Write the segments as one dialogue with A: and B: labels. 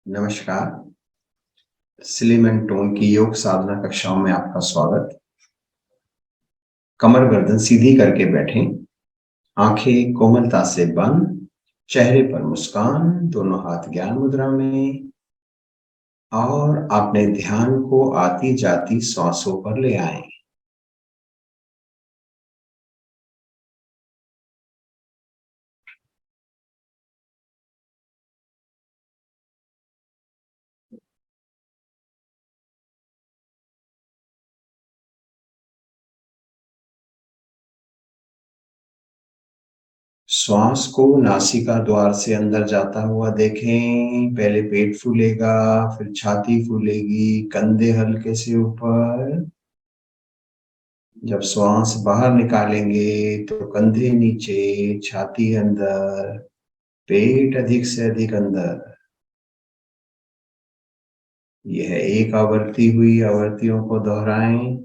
A: नमस्कार। Slim and tone की योग साधना कक्षाओं में आपका स्वागत। कमर गर्दन सीधी करके बैठें, आंखें कोमलता से बंद, चेहरे पर मुस्कान, दोनों हाथ ज्ञान मुद्रा में, और अपने ध्यान को आती जाती सांसों पर ले आएं। श्वास को नासिका द्वार से अंदर जाता हुआ देखें। पहले पेट फूलेगा, फिर छाती फूलेगी, कंधे हल्के से ऊपर। जब श्वास बाहर निकालेंगे तो कंधे नीचे, छाती अंदर, पेट अधिक से अधिक अंदर। यह एक आवृत्ति हुई। आवृत्तियों को दोहराएं।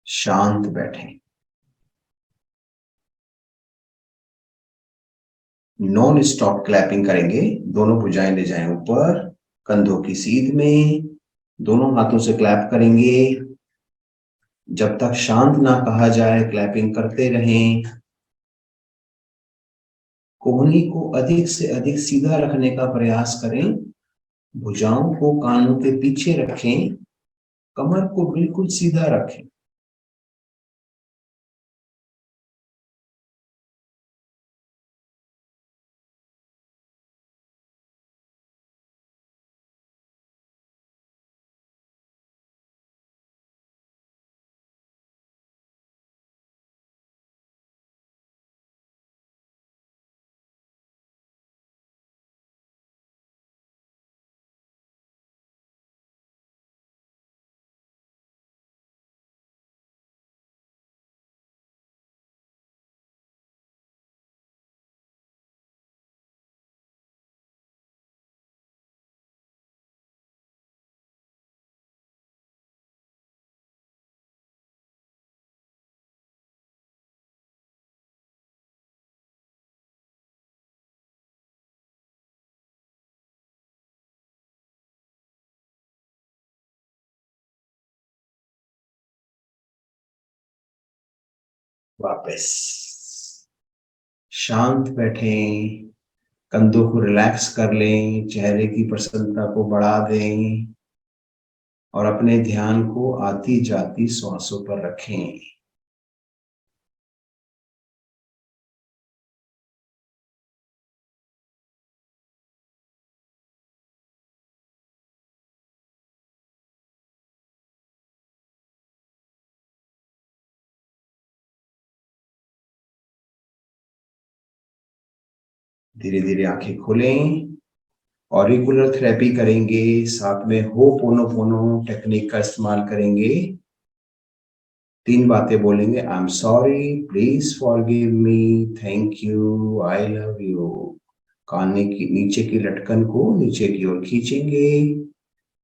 A: शांत बैठें। नॉन स्टॉप क्लैपिंग करेंगे। दोनों भुजाएं ले जाएं ऊपर, कंधों की सीध में। दोनों हाथों से क्लैप करेंगे। जब तक शांत ना कहा जाए क्लैपिंग करते रहें। कोहनी को अधिक से अधिक सीधा रखने का प्रयास करें। भुजाओं को कानों के पीछे रखें। कमर को बिल्कुल सीधा रखें। वापस शांत बैठें। कंधों को रिलैक्स कर लें, चेहरे की प्रसन्नता को बढ़ा दें और अपने ध्यान को आती जाती श्वासों पर रखें। धीरे धीरे आंखें खोलें। ऑरिकुलर थेरेपी करेंगे, साथ में होपोनोपोनो टेक्निक का इस्तेमाल करेंगे। 3 बातें बोलेंगे। I am sorry, please forgive me, thank you, I love you. कान की नीचे की लटकन को नीचे की ओर खींचेंगे।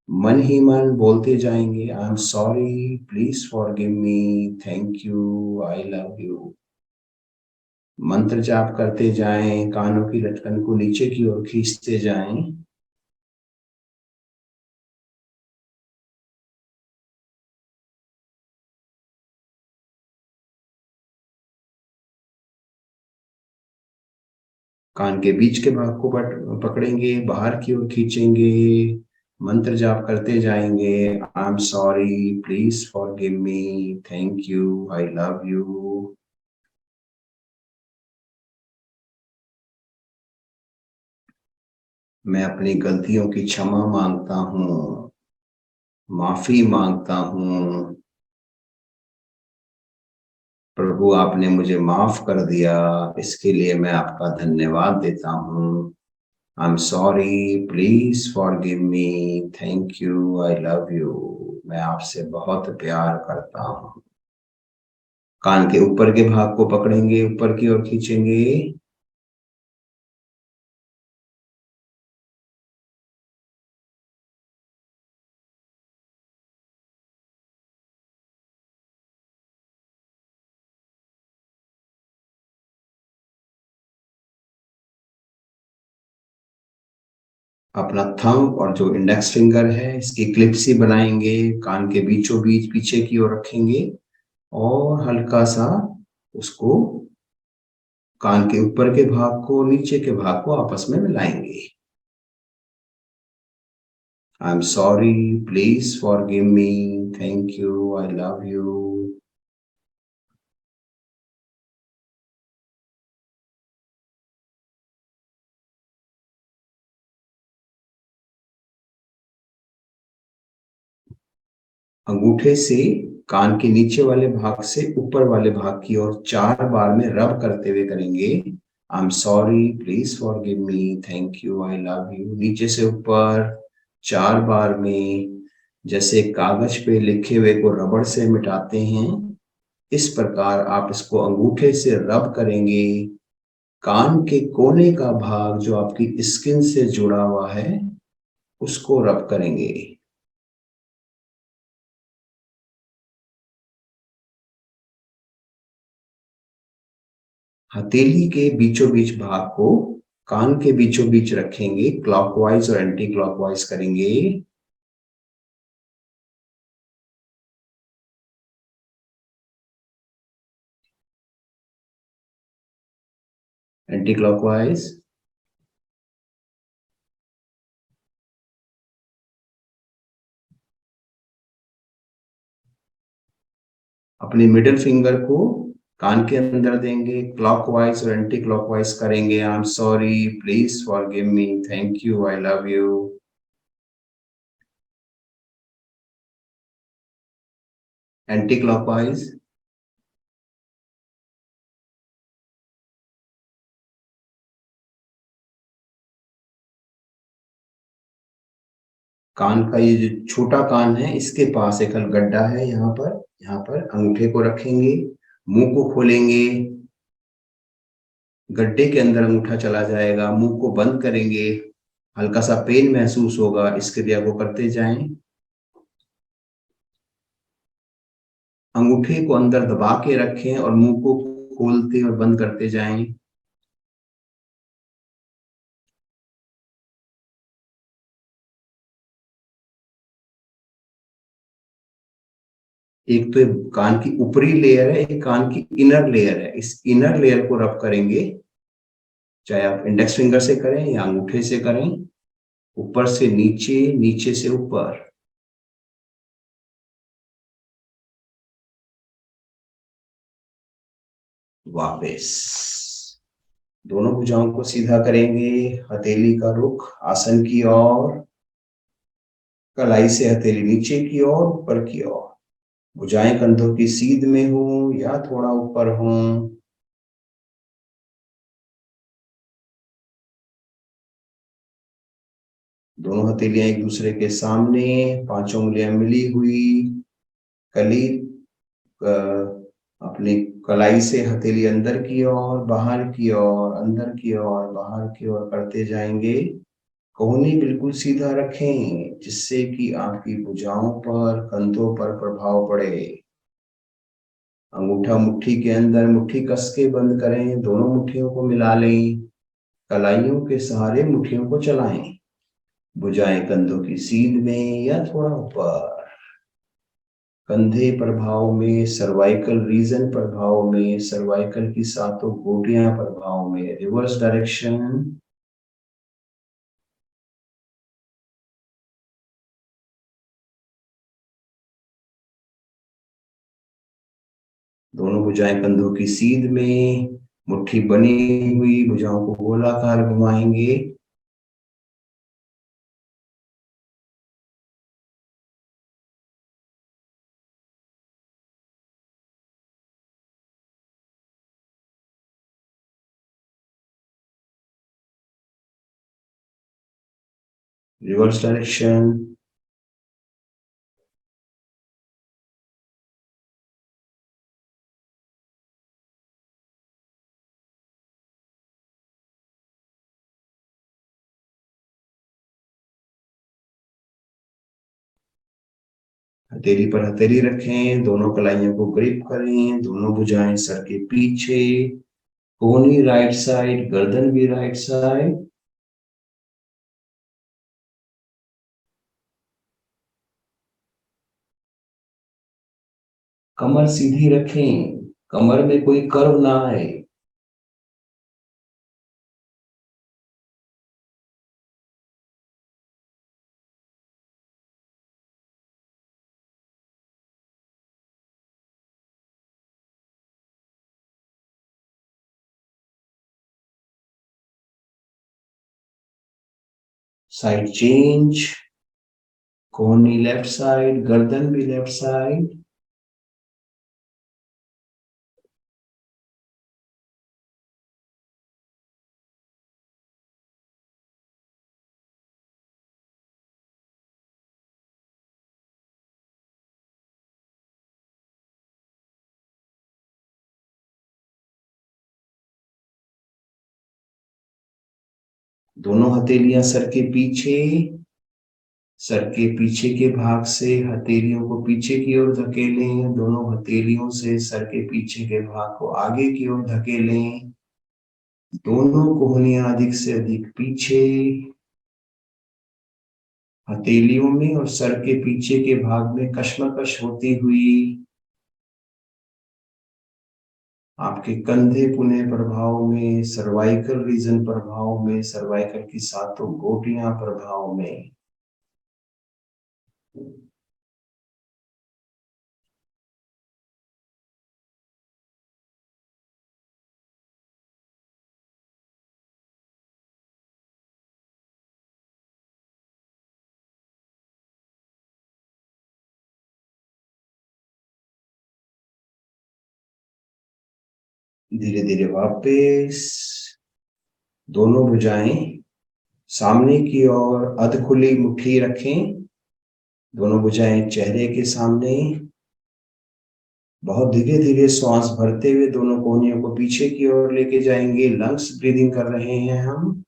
A: मन ही मन बोलते जाएंगे। आई am sorry, please forgive me, thank you, I love you. मंत्र जाप करते जाएं, कानों की लटकन को नीचे की ओर खींचते जाएं। कान के बीच के भाग को पकड़ेंगे, बाहर की ओर खींचेंगे। मंत्र जाप करते जाएंगे। आई am sorry, please forgive me, thank you, I love you. मैं अपनी गलतियों की क्षमा मांगता हूँ, माफी मांगता हूँ। प्रभु, आपने मुझे माफ कर दिया, इसके लिए मैं आपका धन्यवाद देता हूँ। आई am sorry, please forgive me, thank you, I love you. मैं आपसे बहुत प्यार करता हूँ। कान के ऊपर के भाग को पकड़ेंगे, ऊपर की ओर खींचेंगे। अपना थंब और जो इंडेक्स फिंगर है इसकी क्लिप्स ही बनाएंगे, कान के बीचों बीच पीछे की ओर रखेंगे और हल्का सा उसको कान के ऊपर के भाग को नीचे के भाग को आपस में मिलाएंगे। आई am sorry, please forgive me, thank you, I love you. अंगूठे से कान के नीचे वाले भाग से ऊपर वाले भाग की ओर 4 बार में रब करते हुए करेंगे। I am sorry, please forgive me, thank you, I love you. नीचे से ऊपर 4 बार में, जैसे कागज पे लिखे हुए को रबड़ से मिटाते हैं, इस प्रकार आप इसको अंगूठे से रब करेंगे। कान के कोने का भाग जो आपकी स्किन से जुड़ा हुआ है उसको रब करेंगे। हथेली के बीचों बीच भाग को कान के बीचों बीच रखेंगे, क्लॉकवाइज और एंटी क्लॉकवाइज करेंगे। Anti clockwise. अपनी मिडिल फिंगर को कान के अंदर देंगे, क्लॉकवाइज और एंटी क्लॉकवाइज करेंगे। I am sorry, please forgive me, thank you, I love you. Anti clockwise. कान का ये जो छोटा कान है इसके पास एक गड्ढा है, यहाँ पर अंगूठे को रखेंगे, मुंह को खोलेंगे, गड्ढे के अंदर अंगूठा चला जाएगा, मुंह को बंद करेंगे, हल्का सा पेन महसूस होगा, इस क्रिया को करते जाएं। अंगूठे को अंदर दबा के रखें और मुंह को खोलते और बंद करते जाएं। एक तो कान की ऊपरी लेयर है, एक कान की इनर लेयर है, इस इनर लेयर को रब करेंगे, चाहे आप इंडेक्स फिंगर से करें या अंगूठे से करें। ऊपर से नीचे, नीचे से ऊपर। वापस दोनों भुजाओं को सीधा करेंगे, हथेली का रुख आसन की ओर, कलाई से हथेली नीचे की ओर, ऊपर की ओर। भुजाएं कंधों की सीध में हो या थोड़ा ऊपर हो। दोनों हथेलियां एक दूसरे के सामने, पांचों उंगलियां मिली हुई, कली अपनी कलाई से हथेली अंदर की ओर, बाहर की ओर, अंदर की ओर, बाहर की ओर करते जाएंगे। कोहनी बिल्कुल सीधा रखें जिससे कि आपकी भुजाओं पर, कंधों पर प्रभाव पड़े। अंगूठा मुट्ठी के अंदर, मुट्ठी कस के बंद करें, दोनों मुट्ठियों को मिला लें, कलाइयों के सहारे मुट्ठियों को चलाएं। भुजाएं कंधों की सीध में या थोड़ा ऊपर, कंधे प्रभाव में, सर्वाइकल रीजन प्रभाव में, सर्वाइकल की सातों गोटियां प्रभाव में। Reverse direction. दोनों भुजाएं कंधों की सीध में, मुट्ठी बनी हुई, भुजाओं को गोलाकार घुमाएंगे। Reverse direction. हथेली पर हथेली रखें, दोनों कलाइयों को ग्रिप करें, दोनों भुजाएं सर के पीछे, कोहनी राइट साइड, गर्दन भी राइट साइड। कमर सीधी रखें, कमर में कोई कर्व ना आए। साइड चेंज, कोहनी लेफ्ट साइड, गर्दन भी लेफ्ट साइड। दोनों हथेलियां सर के पीछे, सर के पीछे के भाग से हथेलियों को पीछे की ओर धकेलें, दोनों हथेलियों से सर के पीछे के भाग को आगे की ओर धकेलें, दोनों कोहनियां अधिक से अधिक पीछे, हथेलियों में और सर के पीछे के भाग में कशमकश होती हुई आपके कंधे पुने प्रभाव में, सर्वाइकल रीजन प्रभाव में, सर्वाइकल की सातों गोटियां प्रभाव में। धीरे धीरे वापस दोनों भुजाएं सामने की ओर अध खुली मुट्ठी रखें, दोनों भुजाएं चेहरे के सामने। बहुत धीरे धीरे श्वास भरते हुए दोनों कोहनियों को पीछे की ओर लेके जाएंगे। लंग्स ब्रीदिंग कर रहे हैं हम,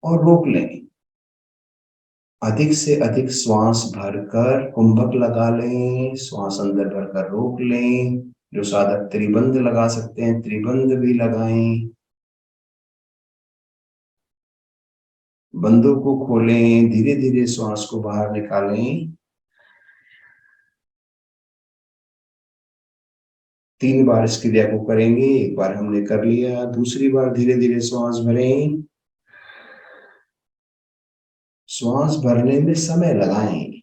A: और रोक लें। अधिक से अधिक श्वास भरकर कुंभक लगा लें, श्वास अंदर भरकर रोक लें। जो साधक त्रिबंध लगा सकते हैं त्रिबंध भी लगाएं। बंदों को खोलें, धीरे धीरे श्वास को बाहर निकालें। 3 बार इस क्रिया को करेंगे। एक बार हमने कर लिया, दूसरी बार धीरे धीरे श्वास भरें। श्वास भरने में समय लगाएं,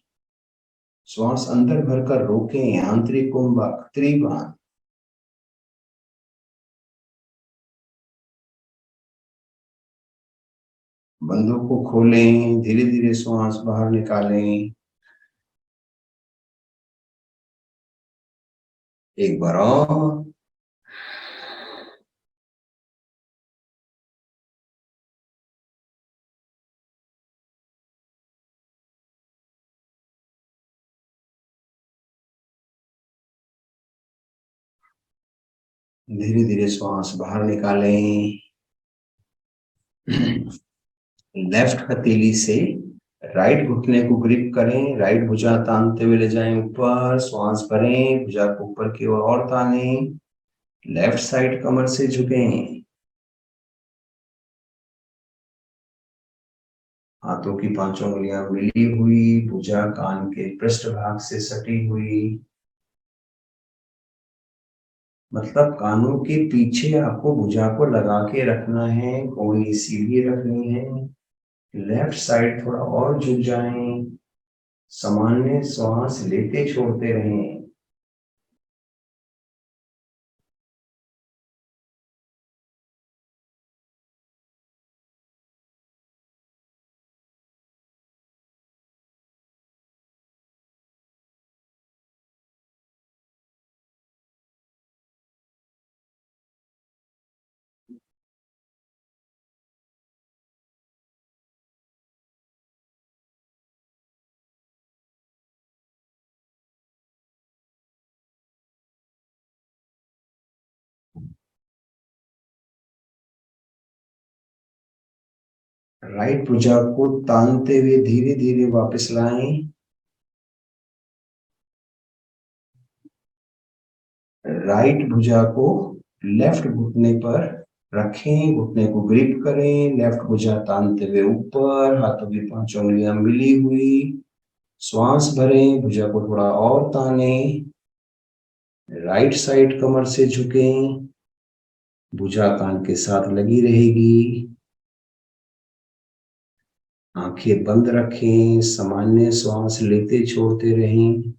A: श्वास अंदर भरकर रोकें। आंतरिक कुंभक त्रिबान। बंदों को खोलें, धीरे धीरे श्वास बाहर निकालें। एक बार और। धीरे धीरे श्वास बाहर निकालें। लेफ्ट हथेली से राइट घुटने को ग्रिप करें, राइट भुजा तानते हुए ले जाएं ऊपर। श्वास भरें, भुजा को ऊपर की ओर और तानें। लेफ्ट साइड कमर से झुकें। हाथों की पांचों उंगलियां मिली हुई, भुजा कान के पृष्ठभाग से सटी हुई। मतलब कानों के पीछे आपको भुजा को लगा के रखना है, कोहनी सीधी रखनी है। लेफ्ट साइड थोड़ा और झुक जाएं। सामान्य श्वास लेते छोड़ते रहें। राइट भुजा को तानते हुए धीरे धीरे वापस लाएं। राइट भुजा को लेफ्ट घुटने पर रखें, घुटने को ग्रिप करें, लेफ्ट भुजा तानते हुए ऊपर, हाथों की 5 उंगलियां मिली हुई, श्वास भरें, भुजा को थोड़ा और ताने, राइट साइड कमर से झुकें, भुजा कान के साथ लगी रहेगी, आंखें बंद रखें, सामान्य श्वास लेते छोड़ते रहें।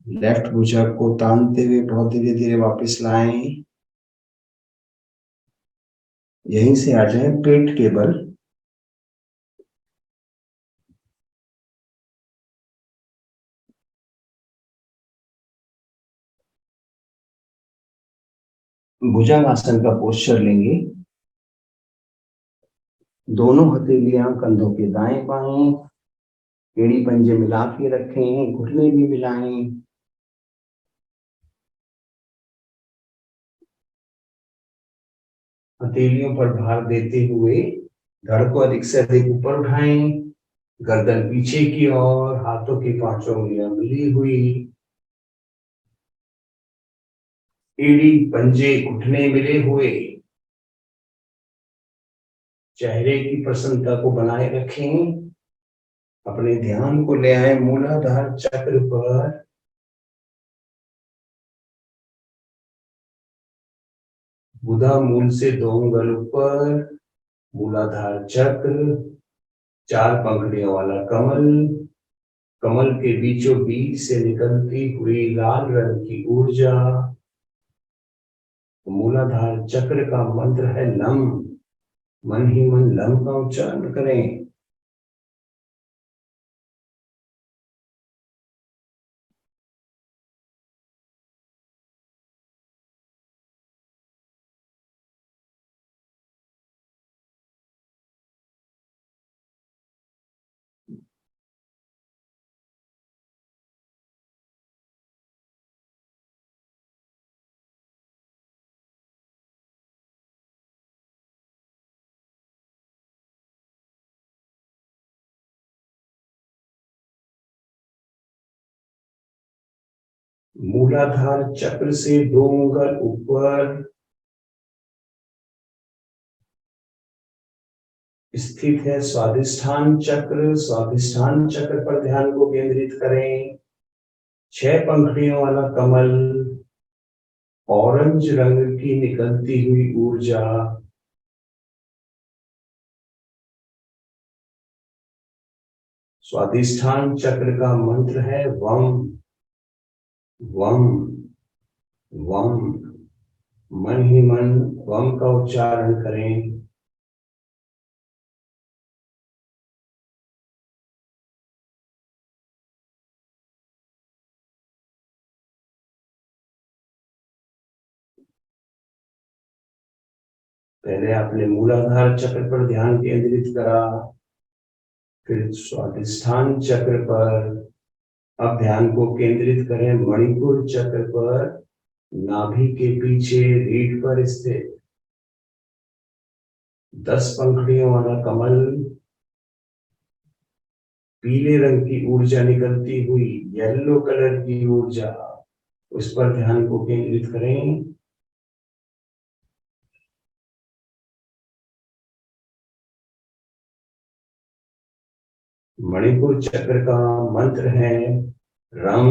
A: लेफ्ट भुजा को तानते हुए बहुत धीरे धीरे वापस लाएं। यहीं से आ जाएं पेट के बल। भुजंगासन का पोस्चर लेंगे। दोनों हथेलियां कंधों के दाएं बाएं, एड़ी पंजे मिला के रखें, घुटने भी मिलाएं। हथेलियों पर भार देते हुए धड़ को अधिक से अधिक ऊपर उठाएं, गर्दन पीछे की ओर, हाथों की 5 उंगलियां मिली हुई, एड़ी पंजे घुटने मिले हुए, चेहरे की प्रसन्नता को बनाए रखें। अपने ध्यान को ले आए मूलाधार चक्र पर। बुधा मूल से 2 उंगल ऊपर, मूलाधार चक्र, 4 पंखुड़ियों वाला कमल, कमल के बीचों बीच से निकलती हुई लाल रंग की ऊर्जा। मूलाधार चक्र का मंत्र है लम। मन ही मन लम का उच्चारण करें। मूलाधार चक्र से 2 उंगल ऊपर स्थित है स्वादिष्ठान चक्र। स्वादिष्ठान चक्र पर ध्यान को केंद्रित करें। 6 पंखुड़ियों वाला कमल, ऑरेंज रंग की निकलती हुई ऊर्जा। स्वादिष्ठान चक्र का मंत्र है वम वम वम। मन ही मन वम का उच्चारण करें। पहले आपने मूलाधार चक्र पर ध्यान केंद्रित करा, फिर स्वादिष्ठान चक्र पर। अब ध्यान को केंद्रित करें मणिपुर चक्र पर, नाभि के पीछे रीढ़ पर स्थित 10 पंखुड़ियों वाला कमल, पीले रंग की ऊर्जा निकलती हुई, येलो कलर की ऊर्जा, उस पर ध्यान को केंद्रित करें। मणिपुर चक्र का मंत्र है रम।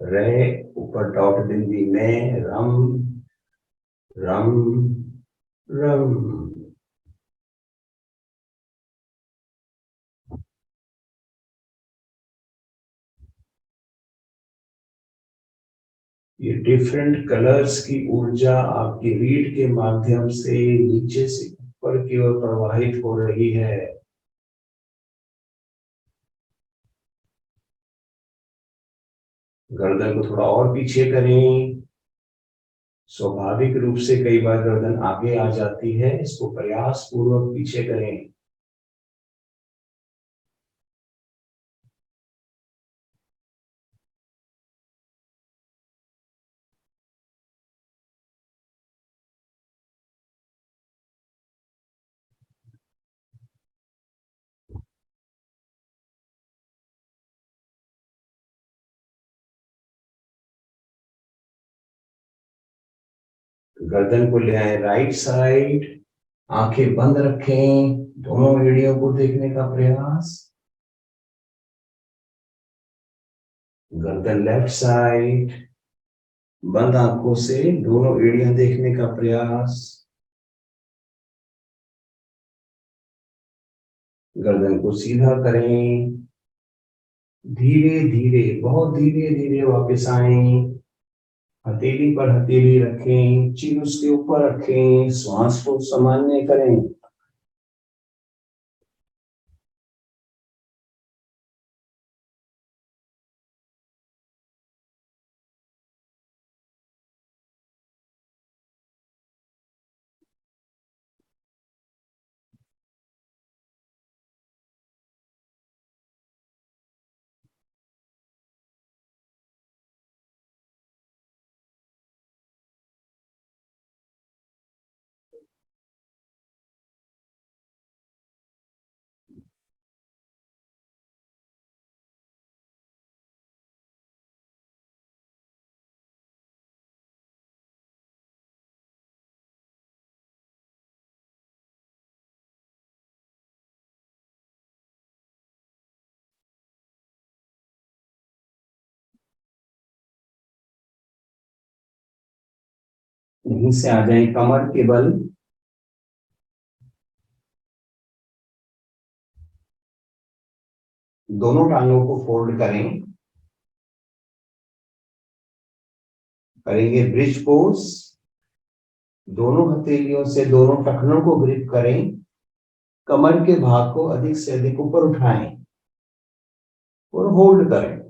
A: रे ऊपर डॉट बिंदी में, रम रम रम। ये डिफरेंट कलर्स की ऊर्जा आपकी रीढ़ के माध्यम से नीचे से ऊपर की ओर प्रवाहित हो रही है। गर्दन को थोड़ा और पीछे करें। स्वाभाविक रूप से कई बार गर्दन आगे आ जाती है, इसको प्रयास पूर्वक पीछे करें। गर्दन को ले आए राइट साइड, आंखें बंद रखें, दोनों एड़ियों को देखने का प्रयास। गर्दन लेफ्ट साइड, बंद आंखों से दोनों एड़ियां देखने का प्रयास। गर्दन को सीधा करें। धीरे धीरे, बहुत धीरे धीरे वापस आएं। हथेली पर हथेली रखें, चीन उसके ऊपर रखें, श्वास को सामान्य करें। यहीं से आ जाए कमर के बल। दोनों टांगों को फोल्ड करें। करेंगे ब्रिज पोज। दोनों हथेलियों से दोनों टखनों को ग्रिप करें। कमर के भाग को अधिक से अधिक ऊपर उठाएं और होल्ड करें।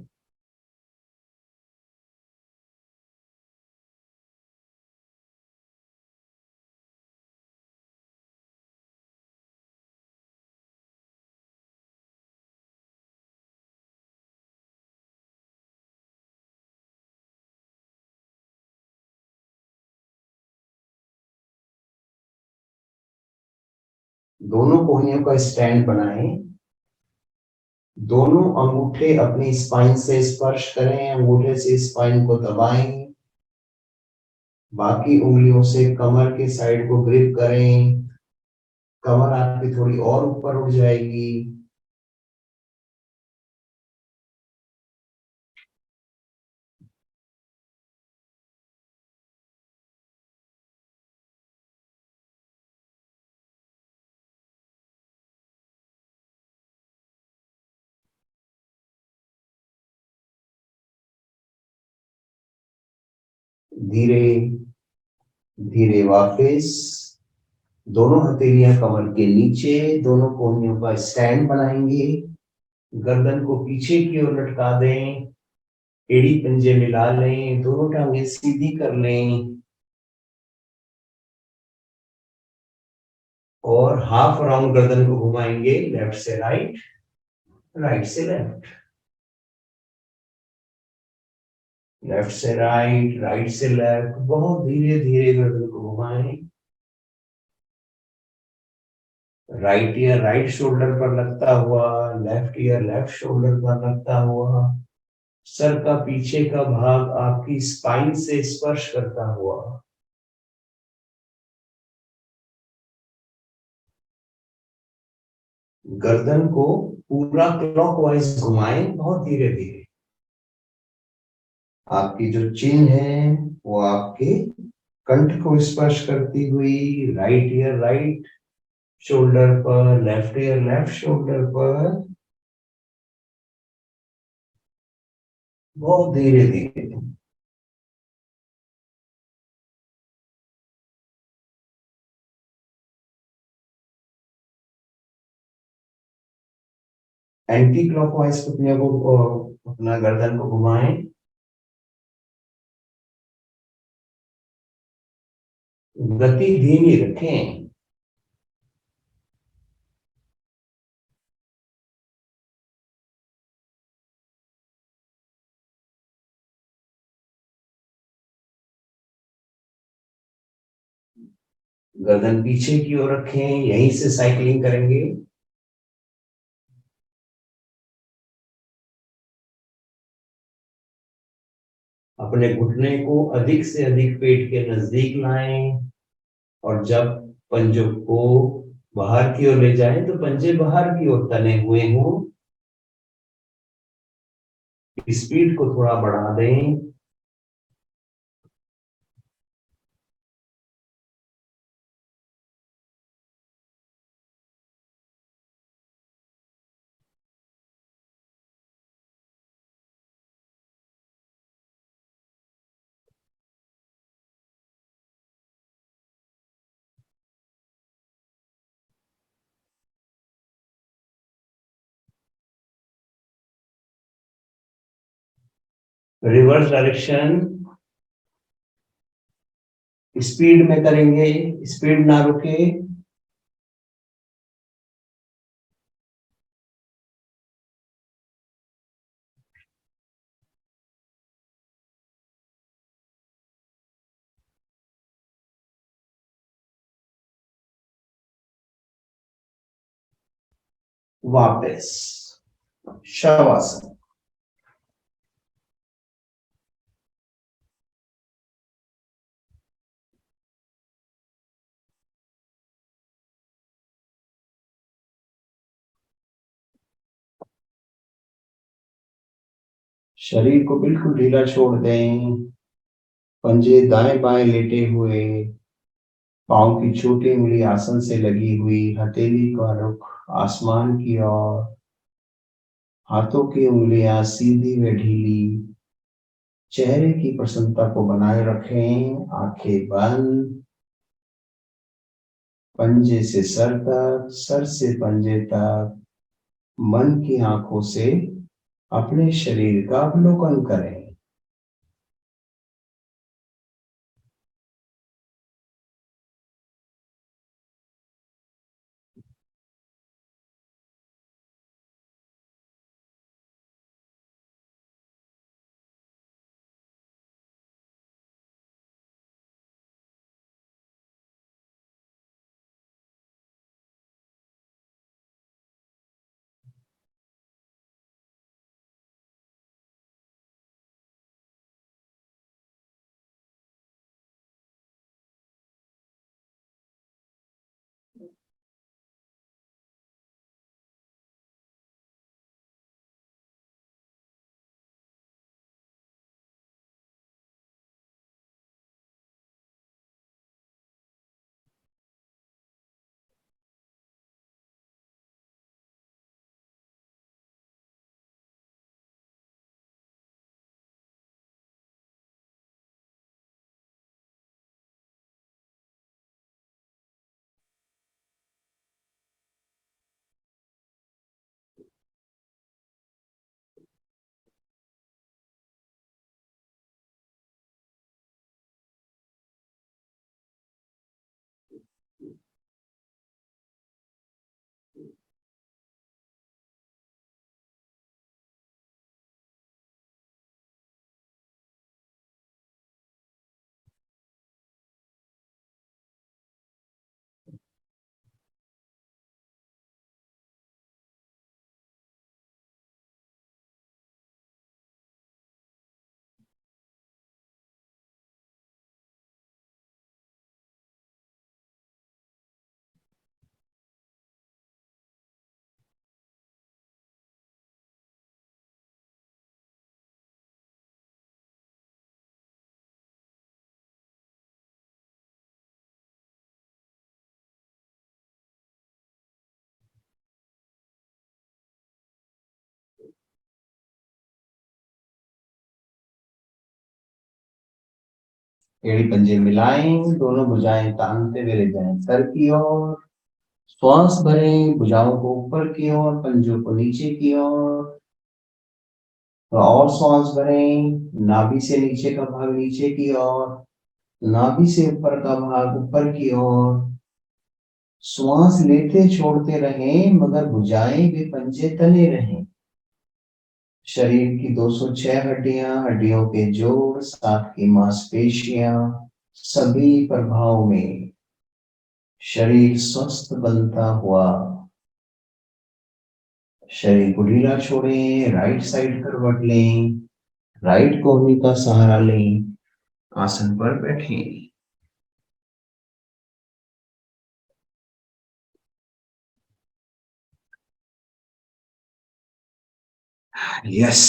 A: दोनों कोहनियों का स्टैंड बनाएं। दोनों अंगूठे अपनी स्पाइन से स्पर्श करें, अंगूठे से स्पाइन को दबाएं। बाकी उंगलियों से कमर के साइड को ग्रिप करें। कमर आपकी थोड़ी और ऊपर उठ जाएगी। धीरे धीरे वापस। दोनों हथेलियां कमर के नीचे, दोनों कोहनियों का स्टैंड बनाएंगे। गर्दन को पीछे की ओर लटका दें। एड़ी पंजे मिला लें, दोनों टांगे सीधी कर लें और हाफ राउंड गर्दन को घुमाएंगे। लेफ्ट से राइट, राइट से लेफ्ट, लेफ्ट से राइट, राइट से लेफ्ट। बहुत धीरे धीरे गर्दन को घुमाएं। राइट ईयर राइट शोल्डर पर लगता हुआ, लेफ्ट ईयर लेफ्ट शोल्डर पर लगता हुआ। सर का पीछे का भाग आपकी स्पाइन से स्पर्श करता हुआ। गर्दन को पूरा क्लॉकवाइज घुमाएं, बहुत धीरे धीरे। आपकी जो चिन है वो आपके कंठ को स्पर्श करती हुई राइट ईयर राइट शोल्डर पर, लेफ्ट ईयर लेफ्ट शोल्डर पर, बहुत धीरे धीरे। एंटी क्लॉकवाइज पुतलियों को अपना गर्दन को घुमाएं, गति धीमी रखें। गर्दन पीछे की ओर रखें, यहीं से साइकिलिंग करेंगे। अपने घुटने को अधिक से अधिक पेट के नजदीक लाएं, और जब पंजों को बाहर की ओर ले जाएं तो पंजे बाहर की ओर तने हुए हों। स्पीड को थोड़ा बढ़ा दें। रिवर्स डायरेक्शन स्पीड में करेंगे, स्पीड ना रुके। वापस शवासन। शरीर को बिल्कुल ढीला छोड़ दें, पंजे दाएं बाएं लेटे हुए, पांव की छोटी उंगली आसन से लगी हुई, हथेली का रुख आसमान की ओर, हाथों की उंगलियां सीधी व ढीली। चेहरे की प्रसन्नता को बनाए रखें, आंखें बंद। पंजे से सर तक, सर से पंजे तक, मन की आंखों से अपने शरीर का अवलोकन करें। एड़ी पंजे मिलाएं, दोनों भुजाएं तानते हुए ले जाएं सर की ओर। श्वास भरें, भुजाओं को ऊपर की ओर, पंजों को नीचे की ओर। तो और श्वास भरें, नाभि से नीचे का भाग नीचे की ओर, नाभि से ऊपर का भाग ऊपर की ओर। श्वास लेते छोड़ते रहें, मगर भुजाएं भी पंजे तने रहें। शरीर की 206 हड्डियां, हड्डियों के जोड़, साथ की मांसपेशियां, सभी प्रभाव में शरीर स्वस्थ बनता हुआ। शरीर को ढीला छोड़ें, राइट साइड करवट लें, राइट कोहनी का सहारा लें, आसन पर बैठें। यस।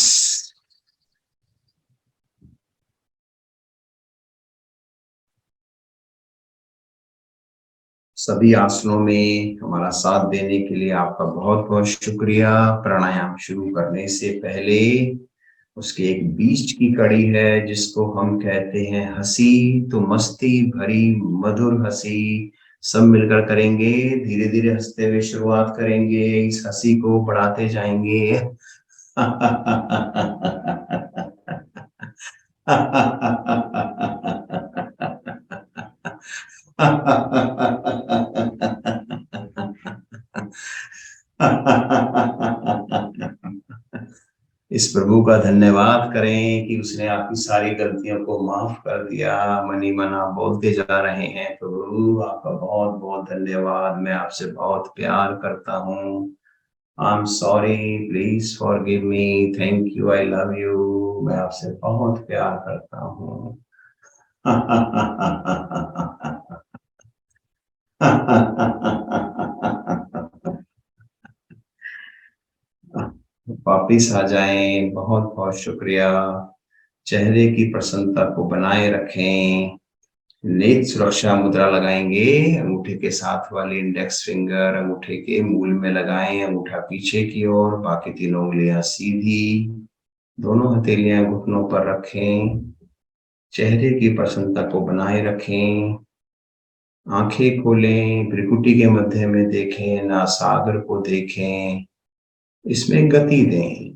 A: सभी आसनों में हमारा साथ देने के लिए आपका बहुत बहुत शुक्रिया। प्राणायाम शुरू करने से पहले उसके एक बीच की कड़ी है जिसको हम कहते हैं हंसी। तो मस्ती भरी मधुर हंसी सब मिलकर करेंगे। धीरे धीरे हंसते हुए शुरुआत करेंगे, इस हंसी को बढ़ाते जाएंगे। इस प्रभु का धन्यवाद करें कि उसने आपकी सारी गलतियों को माफ कर दिया। मनी मन आप बोलते जा रहे हैं, प्रभु आपका बहुत बहुत धन्यवाद, मैं आपसे बहुत प्यार करता हूँ। आई am sorry, please forgive me, thank you, I love you, मैं आपसे बहुत प्यार करता हूँ। वापिस आ जाएं, बहुत बहुत शुक्रिया। चेहरे की प्रसन्नता को बनाए रखें। नेत्र सुरक्षा मुद्रा लगाएंगे। अंगूठे के साथ वाली इंडेक्स फिंगर अंगूठे के मूल में लगाएं, अंगूठा पीछे की ओर, बाकी तीनों उंगलियां सीधी। दोनों हथेलियां घुटनों पर रखें। चेहरे की प्रसन्नता को बनाए रखें। आंखें खोलें, भ्रिकुटी के मध्य में देखें, नासाग्र को देखें, इसमें गति दें।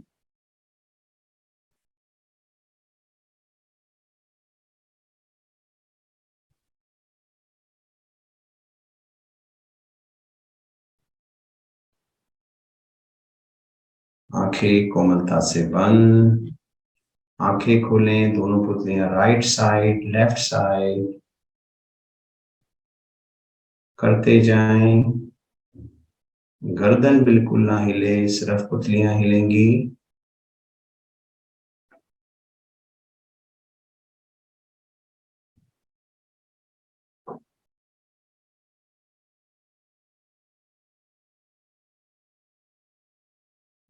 A: आंखें कोमलता से बंद। आंखें खोलें, दोनों पुतलियां राइट साइड लेफ्ट साइड करते जाएं। गर्दन बिल्कुल ना हिले, सिर्फ पुतलियां हिलेंगी।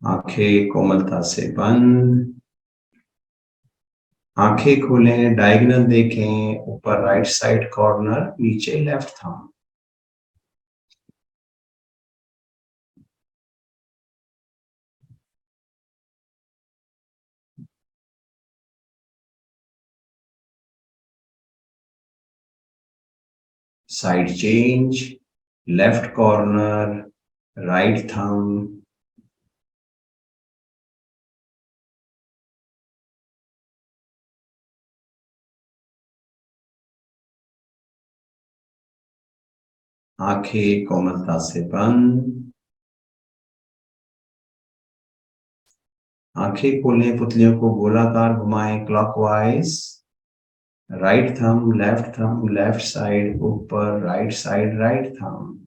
A: आंखें कोमलता से बंद। आंखें खोलें, डायगोनल देखें, ऊपर राइट साइड कॉर्नर, नीचे left thumb. Side change, left corner, right thumb. आंखें कोमलता से बंद। आंखें खोलें, पुतलियों को गोलाकार घुमाएं clockwise. Right thumb left side ऊपर, राइट साइड राइट थंब।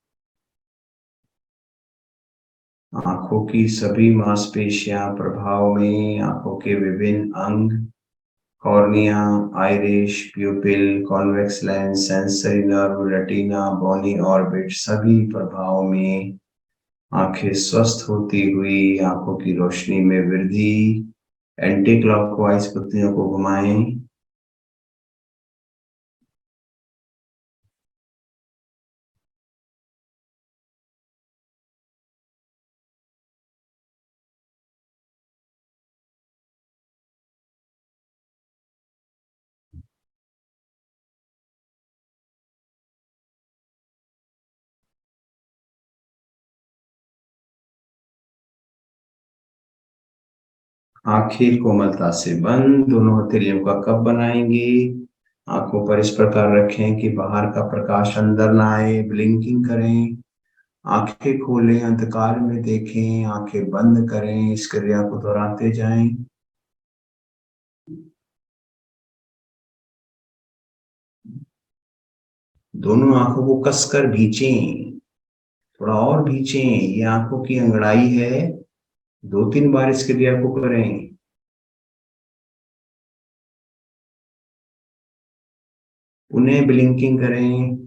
A: आंखों की सभी मांसपेशियां प्रभाव में, आंखों के विभिन्न अंग, cornea, iris, pupil, convex lens, sensory nerve, retina, bony orbit सभी प्रभाव में आंखें स्वस्थ होती हुई, आंखों की रोशनी में वृद्धि। एंटी क्लॉकवाइज पुतलियों को घुमाएं। आंखें कोमलता से बंद, दोनों हथेलियों का कप बनाएंगे। आंखों पर इस प्रकार रखें कि बाहर का प्रकाश अंदर ना आए। ब्लिंकिंग करें, आंखें खोलें, अंधकार में देखें, आंखें बंद करें। इस क्रिया को दोहराते जाएं। दोनों आंखों को कसकर भींचें, थोड़ा और भींचें। ये आंखों की अंगड़ाई है। 2-3 बार इस क्रिया को करें। उन्हें ब्लिंकिंग करें।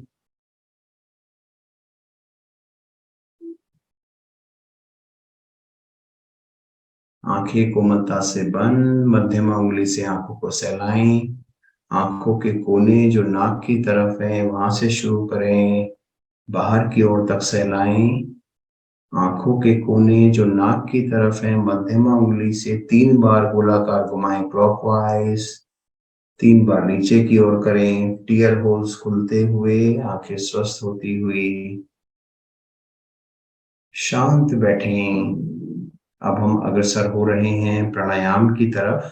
A: आंखें कोमलता से बंद, मध्यमा उंगली से आंखों को सहलाएं। आंखों के कोने जो नाक की तरफ है वहां से शुरू करें, बाहर की ओर तक सहलाएं। आंखों के कोने जो नाक की तरफ है मध्यमा उंगली से 3 बार गोलाकार घुमाएं क्लॉकवाइज। 3 बार नीचे की ओर करें, टीयर होल्स खुलते हुए, आंखें स्वस्थ होती हुई। शांत बैठें। अब हम अग्रसर हो रहे हैं प्राणायाम की तरफ।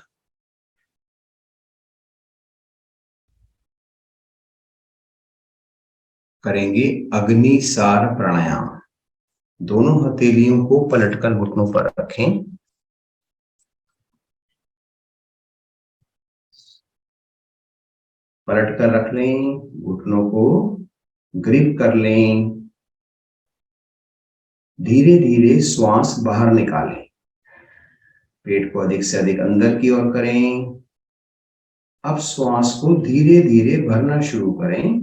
A: करेंगे अग्निसार प्राणायाम। दोनों हथेलियों को पलटकर घुटनों पर रखें। पलटकर रख लें, घुटनों को ग्रिप कर लें। धीरे धीरे श्वास बाहर निकालें। पेट को अधिक से अधिक अंदर की ओर करें। अब श्वास को धीरे धीरे भरना शुरू करें।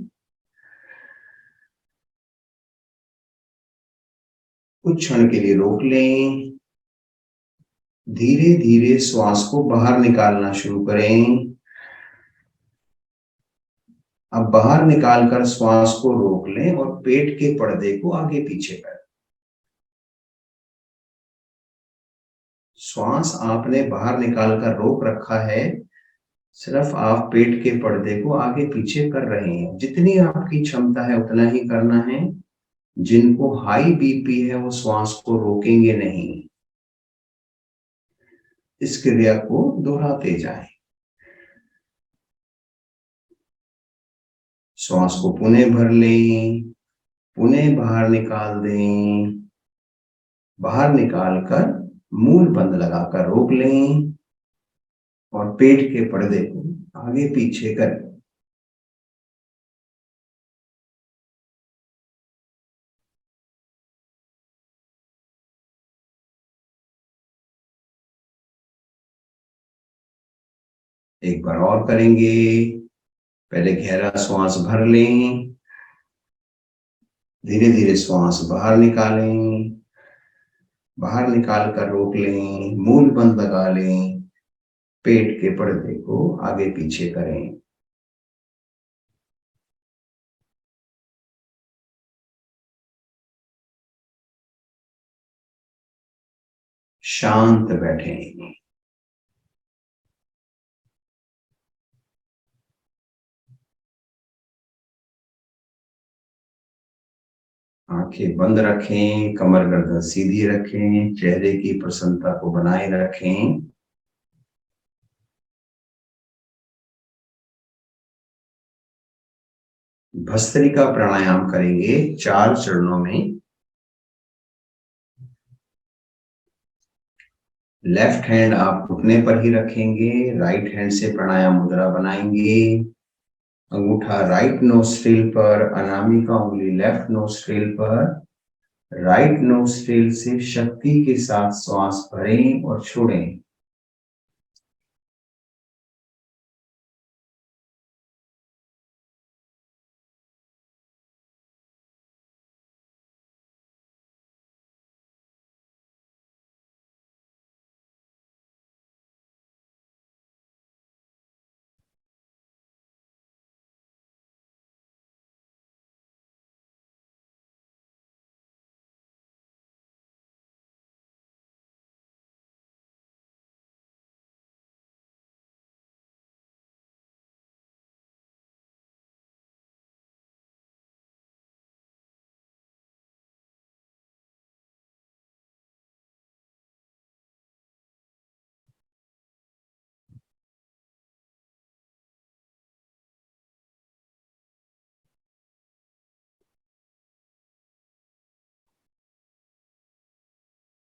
A: कुछ क्षण के लिए रोक लें। धीरे धीरे श्वास को बाहर निकालना शुरू करें। अब बाहर निकालकर श्वास को रोक लें और पेट के पर्दे को आगे पीछे करें। श्वास आपने बाहर निकालकर रोक रखा है, सिर्फ आप पेट के पर्दे को आगे पीछे कर रहे हैं। जितनी आपकी क्षमता है उतना ही करना है। जिनको हाई बीपी है वो श्वास को रोकेंगे नहीं। इस क्रिया को दोहराते जाएं। श्वास को पुनः भर लें, पुनः बाहर निकाल दें। बाहर निकालकर मूल बंद लगाकर रोक लें और पेट के पर्दे को आगे पीछे करें। एक बार और करेंगे। पहले गहरा श्वास भर लें, धीरे धीरे श्वास बाहर निकालें। बाहर निकाल कर रोक लें, मूल बंद लगा लें, पेट के पर्दे को आगे पीछे करें। शांत बैठें। आंखें बंद रखें, कमर गर्दन सीधी रखें, चेहरे की प्रसन्नता को बनाए रखें। भस्त्रिका प्राणायाम करेंगे 4 चरणों में। लेफ्ट हैंड आप घुटने पर ही रखेंगे, राइट हैंड से प्राणायाम मुद्रा बनाएंगे। अंगूठा राइट नोस्ट्रिल पर, अनामिका उंगली लेफ्ट नोस्ट्रिल पर। राइट नोस्ट्रिल से शक्ति के साथ श्वास भरें और छोड़ें।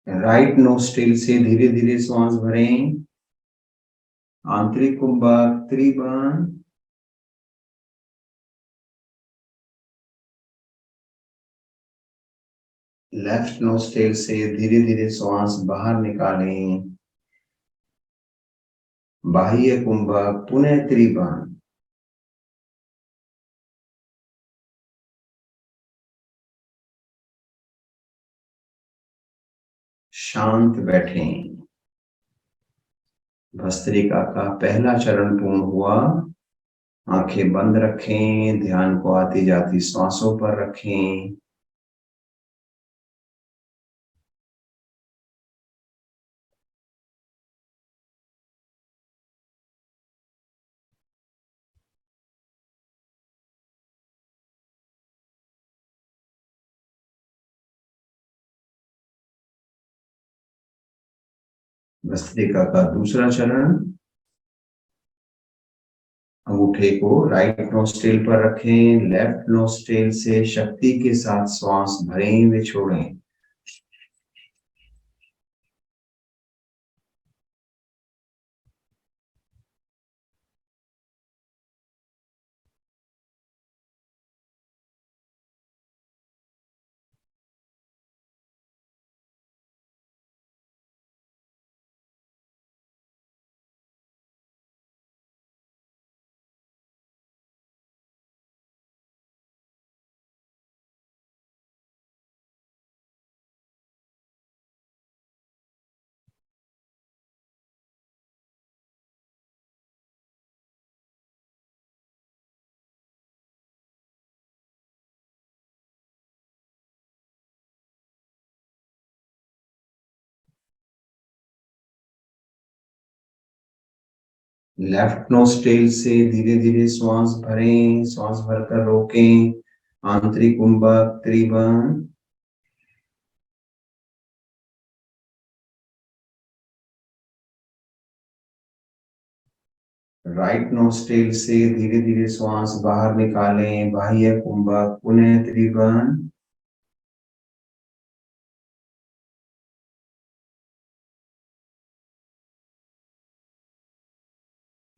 A: राइट नोस्ट्रिल से धीरे धीरे श्वास भरें, आंतरिक कुंभक त्रिभुवन। लेफ्ट नोस्ट्रिल से धीरे धीरे श्वास बाहर निकालें, बाह्य कुंभक पुनः त्रिभुवन। शांत बैठें। भस्त्रिका का पहला चरण पूर्ण हुआ। आंखें बंद रखें, ध्यान को आती जाती सांसों पर रखें। भस्त्रिका का दूसरा चरण, अंगूठे को राइट नोस्ट्रिल पर रखें, लेफ्ट नोस्ट्रिल से शक्ति के साथ श्वास भरें व छोड़ें। लेफ्ट नोस्ट्रिल से धीरे धीरे श्वास भरें, श्वास भरकर रोकें, आंतरिक कुंभक त्रिभुवन। राइट नोस्ट्रिल से धीरे धीरे श्वास बाहर निकालें, बाह्य कुंभक पुनः त्रिभुवन।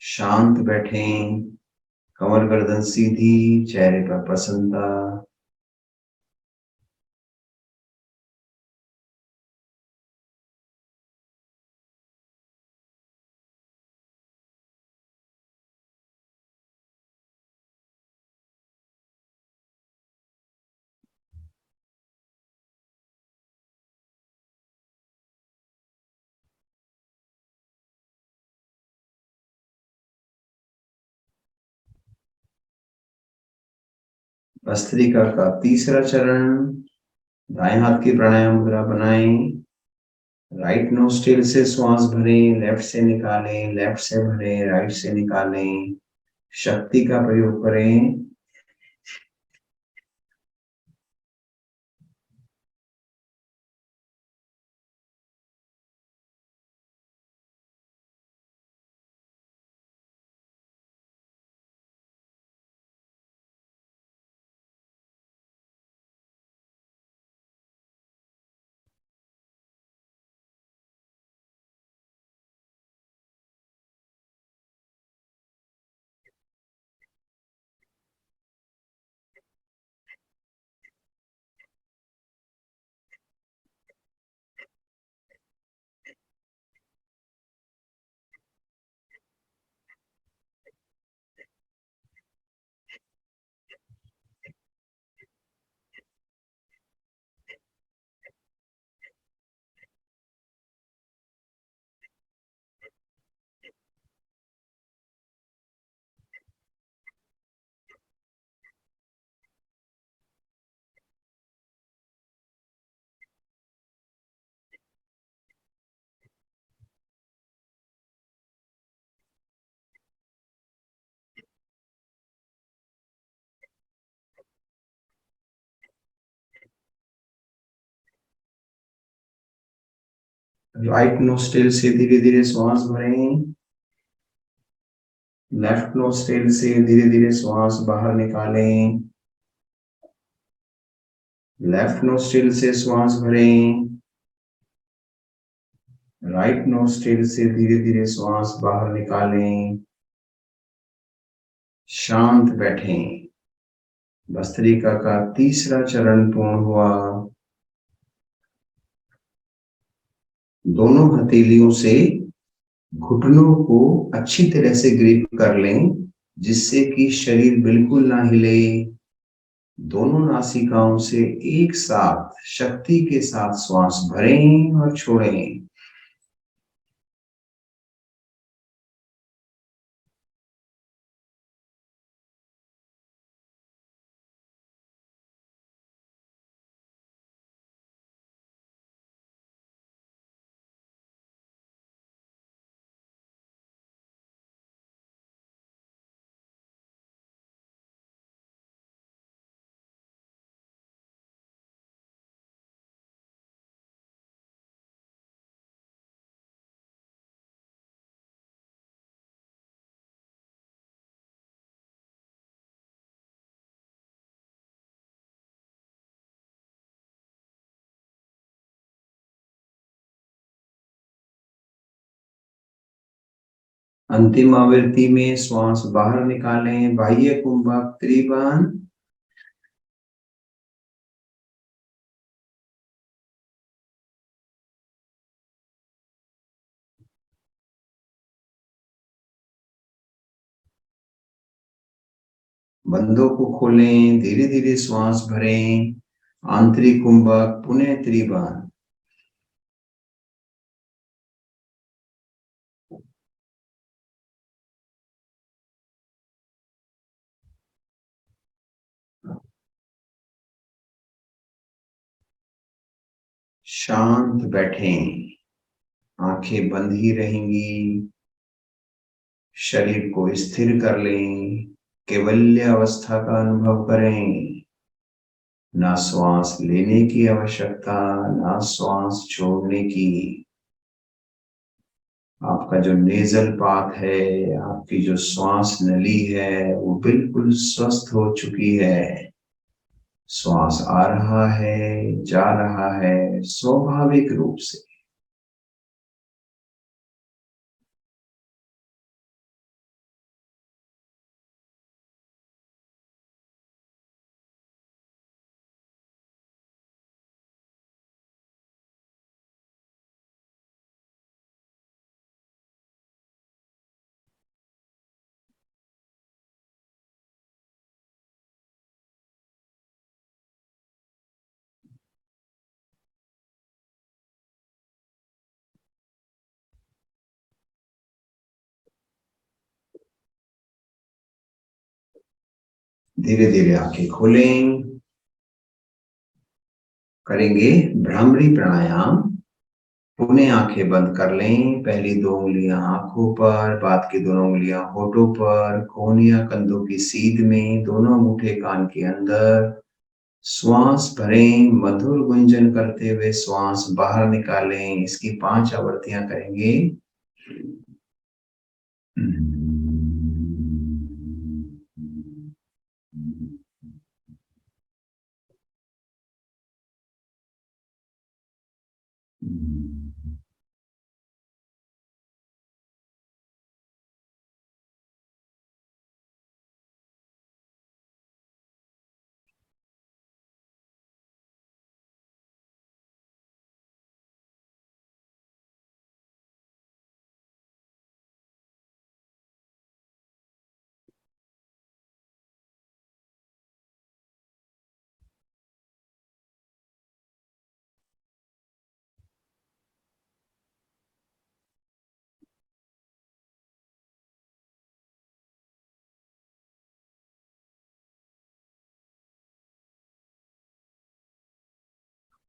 A: शांत बैठें, कमर गर्दन सीधी, चेहरे पर प्रसन्नता। भस्त्रिका का तीसरा चरण, दाएं हाथ की प्राणायाम मुद्रा बनाएं, राइट नोस्ट्रिल से श्वास भरें, लेफ्ट से निकालें, लेफ्ट से भरें, राइट से निकालें। शक्ति का प्रयोग करें। राइट नोस्ट्रिल से धीरे धीरे श्वास भरें, लेफ्ट नोस्ट्रिल से धीरे धीरे श्वास बाहर निकालें, लेफ्ट नोस्ट्रिल से श्वास भरें, राइट नोस्ट्रिल से धीरे धीरे श्वास बाहर निकालें, शांत बैठें। भस्त्रिका का तीसरा चरण पूर्ण हुआ। दोनों हथेलियों से घुटनों को अच्छी तरह से ग्रिप कर लें, जिससे कि शरीर बिल्कुल ना हिले। दोनों नासिकाओं से एक साथ शक्ति के साथ श्वास भरें और छोड़ें। अंतिम आवृत्ति में श्वास बाहर निकालें, बाह्य कुंभक त्रिभुवन। बंदों को खोलें, धीरे धीरे श्वास भरें, आंतरिक कुंभक पुनः त्रिभुवन। शांत बैठें, आंखें बंद ही रहेंगी। शरीर को स्थिर कर लें, केवल्य अवस्था का अनुभव करें। ना श्वास लेने की आवश्यकता, ना श्वास छोड़ने की। आपका जो नेजल पाथ है, आपकी जो श्वास नली है, वो बिल्कुल स्वस्थ हो चुकी है। श्वास आ रहा है, जा रहा है स्वाभाविक रूप से। धीरे धीरे आंखें खोलें, करेंगे भ्रामरी प्राणायाम। पुनः आंखें बंद कर लें। पहली दो उंगलियां आंखों पर, बाद की दोनों उंगलियां होठों पर, कोहनियां कंधों की सीध में, दोनों अंगूठे कान के अंदर। श्वास भरें, मधुर गुंजन करते हुए श्वास बाहर निकालें। इसकी 5 आवृत्तियां करेंगे।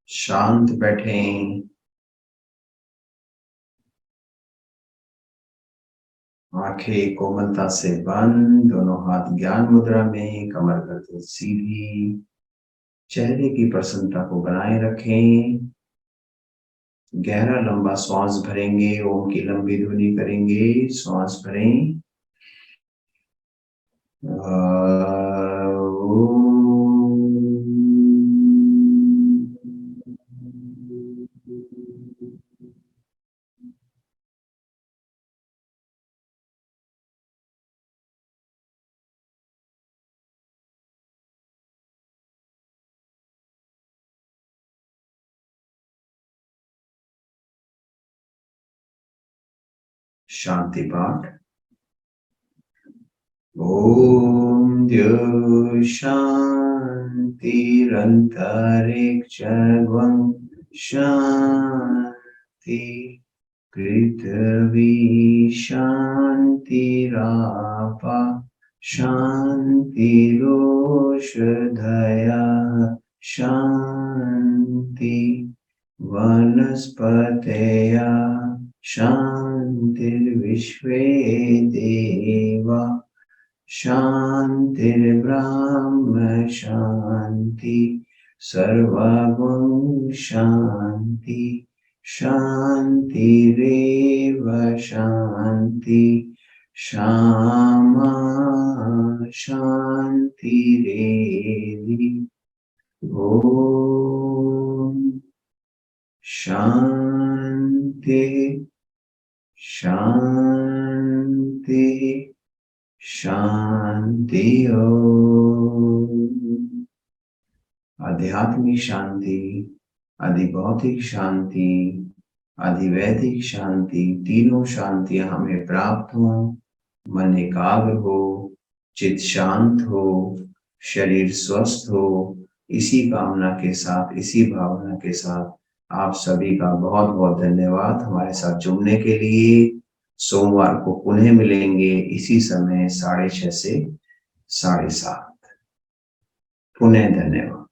A: शांत बैठें, आंखें कोमलता से बंद, दोनों हाथ ज्ञान मुद्रा में, कमर गर्दन सीधी। चेहरे की प्रसन्नता को बनाए रखें। गहरा लंबा श्वास भरेंगे, ओम की लंबी ध्वनि करेंगे। श्वास भरें। शांति पाठ। ओम द्यो शांतिरंतरिक्षं शांति पृथ्वी शांतिरापः शांतिरोषधयः शांति वनस्पतयः शांतिर्विश्वे देवा शांतिर्ब्रह्म शांति सर्वगुण शांति शांतिरेव शांति क्षमा शांतिरेधि। ओम शांति शांति शांति। आध्यात्मिक शांति, अधिभौतिक शांति, अधिवैदिक शांति, तीनों शांतियां हमें प्राप्त हो। मन एकाग्र हो, चित्त शांत हो, शरीर स्वस्थ हो। इसी कामना के साथ, इसी भावना के साथ आप सभी का बहुत बहुत धन्यवाद हमारे साथ जुड़ने के लिए। सोमवार को पुनः मिलेंगे इसी समय 6:30 से 7:30। पुनः धन्यवाद।